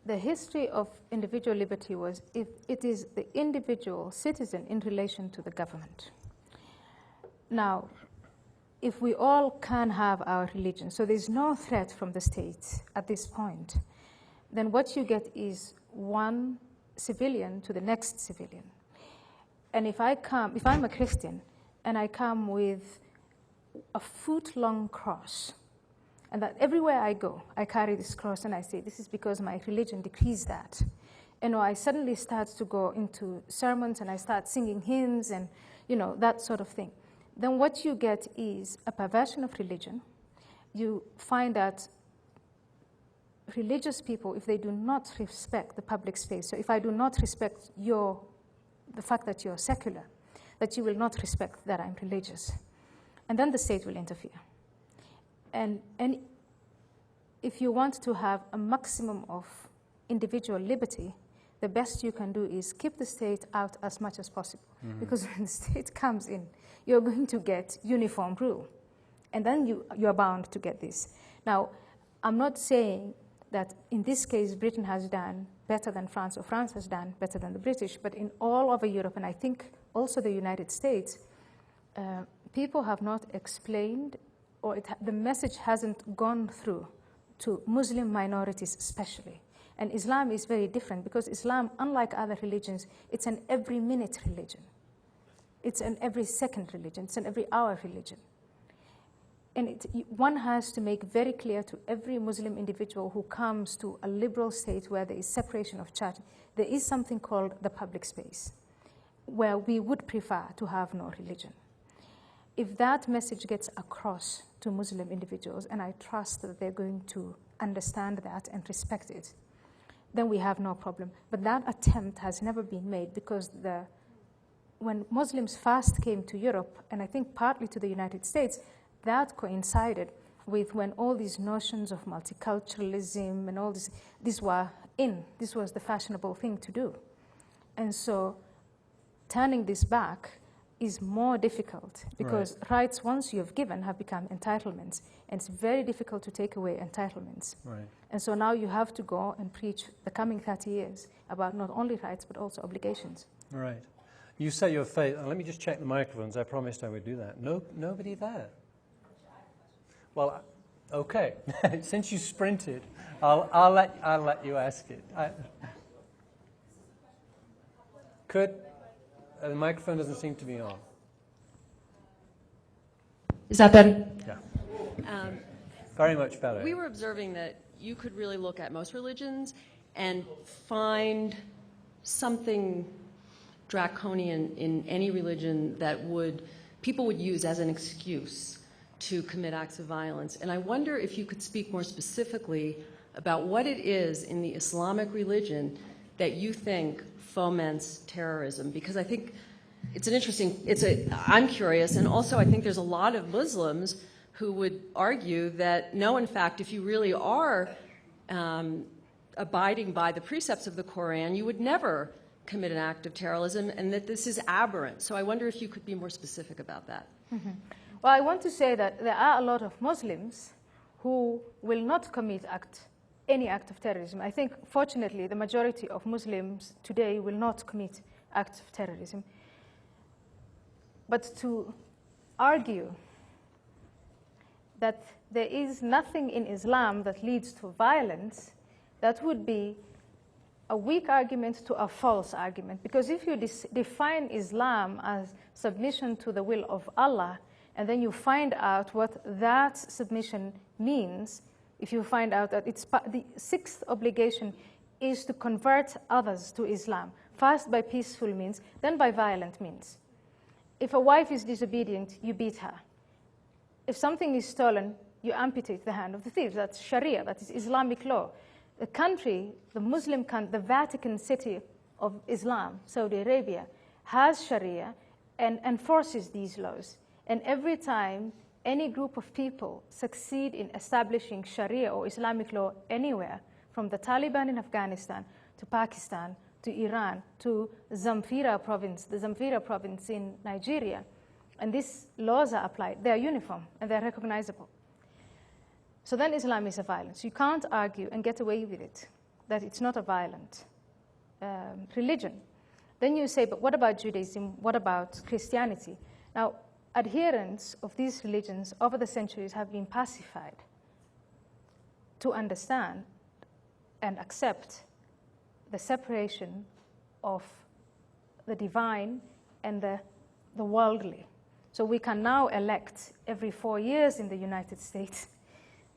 the history of individual liberty was it is the individual citizen in relation to the government. Now, if we all can have our religion, so there's no threat from the state at this point, then what you get is one civilian to the next civilian. And if I'm a Christian, and I come with a foot-long cross, and that everywhere I go, I carry this cross and I say, this is because my religion decrees that. And I suddenly start to go into sermons and I start singing hymns and, that sort of thing. Then what you get is a perversion of religion. You find that religious people, if they do not respect the public space, so if I do not respect the fact that you're secular, that you will not respect that I'm religious. And then the state will interfere. And if you want to have a maximum of individual liberty, the best you can do is keep the state out as much as possible. Mm-hmm. Because when the state comes in, you're going to get uniform rule. And then you're bound to get this. Now, I'm not saying that in this case Britain has done better than France or France has done better than the British, but in all over Europe, and I think also the United States, people have not explained, or the message hasn't gone through to Muslim minorities especially. And Islam is very different because Islam, unlike other religions, it's an every minute religion. It's an every second religion. It's an every hour religion. And one has to make very clear to every Muslim individual who comes to a liberal state where there is separation of church, there is something called the public space, where we would prefer to have no religion. If that message gets across to Muslim individuals, and I trust that they're going to understand that and respect it, then we have no problem. But that attempt has never been made because when Muslims first came to Europe, and I think partly to the United States, that coincided with when all these notions of multiculturalism and all this were in. This was the fashionable thing to do. And so turning this back is more difficult because rights once you have given have become entitlements, and it's very difficult to take away entitlements. Right. And so now you have to go and preach the coming 30 years about not only rights but also obligations. Right. You say your faith. Let me just check the microphones. I promised I would do that. Nobody there. Well, okay. Since you sprinted, I'll let you ask it. The microphone doesn't seem to be on. Is that better? Yeah. Very much better. We were observing that you could really look at most religions and find something draconian in any religion that people would use as an excuse to commit acts of violence. And I wonder if you could speak more specifically about what it is in the Islamic religion that you think foments terrorism, because I think I'm curious, and also I think there's a lot of Muslims who would argue that no, in fact, if you really are abiding by the precepts of the Quran, you would never commit an act of terrorism, and that this is aberrant. So I wonder if you could be more specific about that. Mm-hmm. Well, I want to say that there are a lot of Muslims who will not commit any act of terrorism. I think, fortunately, the majority of Muslims today will not commit acts of terrorism. But to argue that there is nothing in Islam that leads to violence, that would be a weak argument to a false argument. Because if you define Islam as submission to the will of Allah, and then you find out what that submission means, if you find out that the sixth obligation is to convert others to Islam, first by peaceful means, then by violent means. If a wife is disobedient, you beat her. If something is stolen, you amputate the hand of the thief. That's Sharia, that is Islamic law. The country, the Vatican City of Islam, Saudi Arabia, has Sharia and enforces these laws. And every time any group of people succeed in establishing Sharia or Islamic law anywhere, from the Taliban in Afghanistan to Pakistan to Iran to the Zamfara province in Nigeria, and these laws are applied, they are uniform and they're recognizable. So then Islam is a violence. You can't argue and get away with it that it's not a violent religion. Then you say, but what about Judaism? What about Christianity? Now, adherents of these religions over the centuries have been pacified to understand and accept the separation of the divine and the worldly. So we can now elect every 4 years in the United States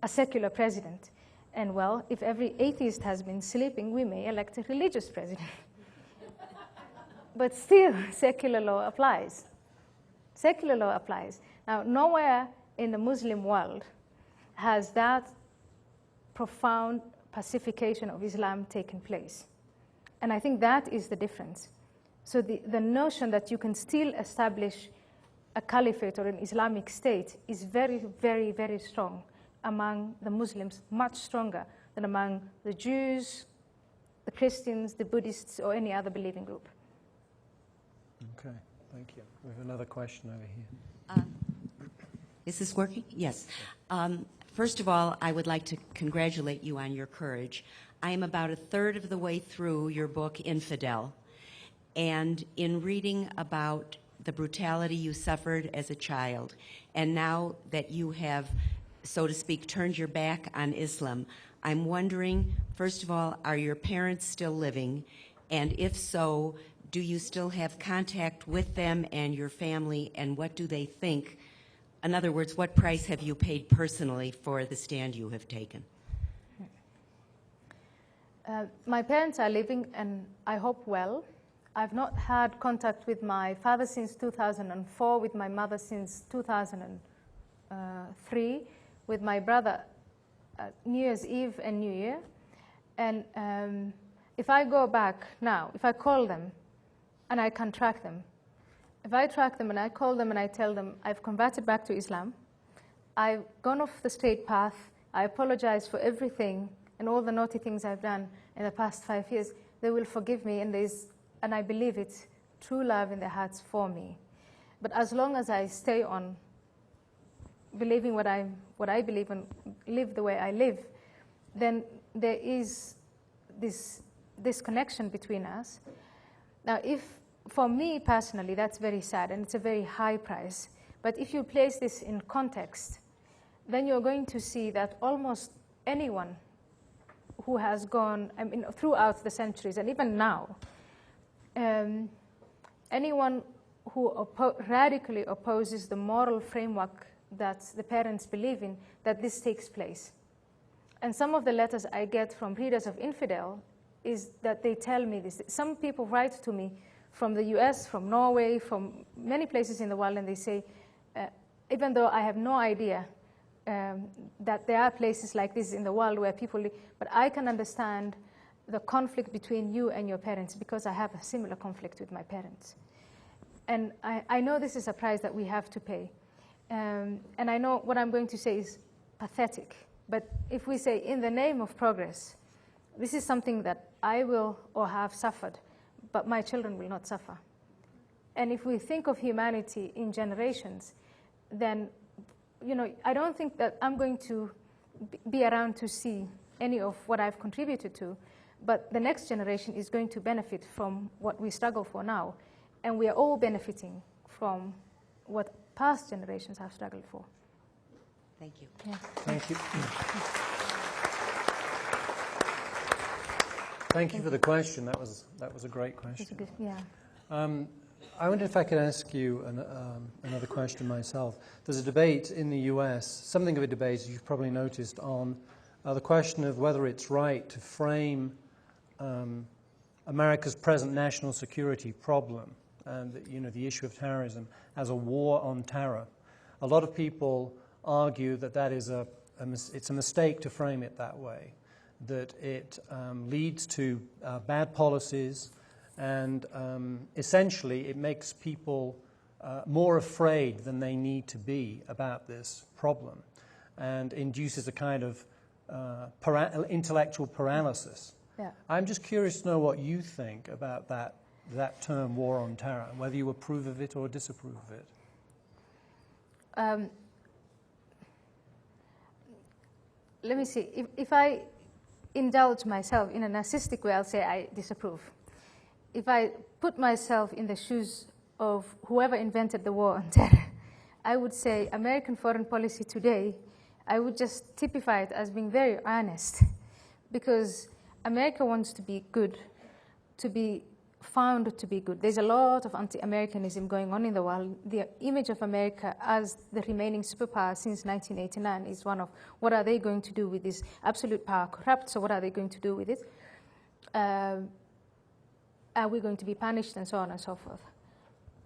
a secular president. And well, if every atheist has been sleeping, we may elect a religious president. But still, secular law applies. Secular law applies. Now, nowhere in the Muslim world has that profound pacification of Islam taken place. And I think that is the difference. So the notion that you can still establish a caliphate or an Islamic state is very, very, very strong among the Muslims, much stronger than among the Jews, the Christians, the Buddhists, or any other believing group. Okay, thank you. We have another question over here. Is this working? Yes. First of all, I would like to congratulate you on your courage. I am about a third of the way through your book, Infidel, and in reading about the brutality you suffered as a child, and now that you have, so to speak, turned your back on Islam, I'm wondering, first of all, are your parents still living? And if so, do you still have contact with them and your family, and what do they think? In other words, what price have you paid personally for the stand you have taken? My parents are living, and I hope well. I've not had contact with my father since 2004, with my mother since 2003, with my brother New Year's Eve and New Year. And if I go back now, if I call them, and I can track them, if I track them and I call them and I tell them I've converted back to Islam, I've gone off the straight path, I apologize for everything and all the naughty things I've done in the past 5 years, they will forgive me, and I believe it's true love in their hearts for me. But as long as I stay on believing what I believe and live the way I live, then there is this connection between us. Now, for me personally, that's very sad, and it's a very high price. But if you place this in context, then you're going to see that almost anyone who has gone, throughout the centuries, and even now, anyone who radically opposes the moral framework that the parents believe in, that this takes place. And some of the letters I get from readers of Infidel is that they tell me this. Some people write to me from the US, from Norway, from many places in the world, and they say, even though I have no idea that there are places like this in the world where people live, but I can understand the conflict between you and your parents because I have a similar conflict with my parents. And I know this is a price that we have to pay. And I know what I'm going to say is pathetic, but if we say in the name of progress, this is something that I will or have suffered, but my children will not suffer. And if we think of humanity in generations, then I don't think that I'm going to be around to see any of what I've contributed to, but the next generation is going to benefit from what we struggle for now, and we are all benefiting from what past generations have struggled for. Thank you. Yeah. Thank you. Thank you for the question. That was a great question. Good, yeah. I wonder if I could ask you another question myself. There's a debate in the US, something of a debate, as you've probably noticed, on the question of whether it's right to frame America's present national security problem and the issue of terrorism as a war on terror. A lot of people argue that is it's a mistake to frame it that way, that it leads to bad policies, and essentially it makes people more afraid than they need to be about this problem, and induces a kind of intellectual paralysis. Yeah. I'm just curious to know what you think about that term, war on terror, and whether you approve of it or disapprove of it. Let me see. If I indulge myself in a narcissistic way, I'll say I disapprove. If I put myself in the shoes of whoever invented the war on terror, I would say American foreign policy today, I would just typify it as being very honest, because America wants to be good, to be found to be good. There's a lot of anti-Americanism going on in the world. The image of America as the remaining superpower since 1989 is one of, what are they going to do with this absolute power corrupt, so what are they going to do with it? Are we going to be punished, and so on and so forth.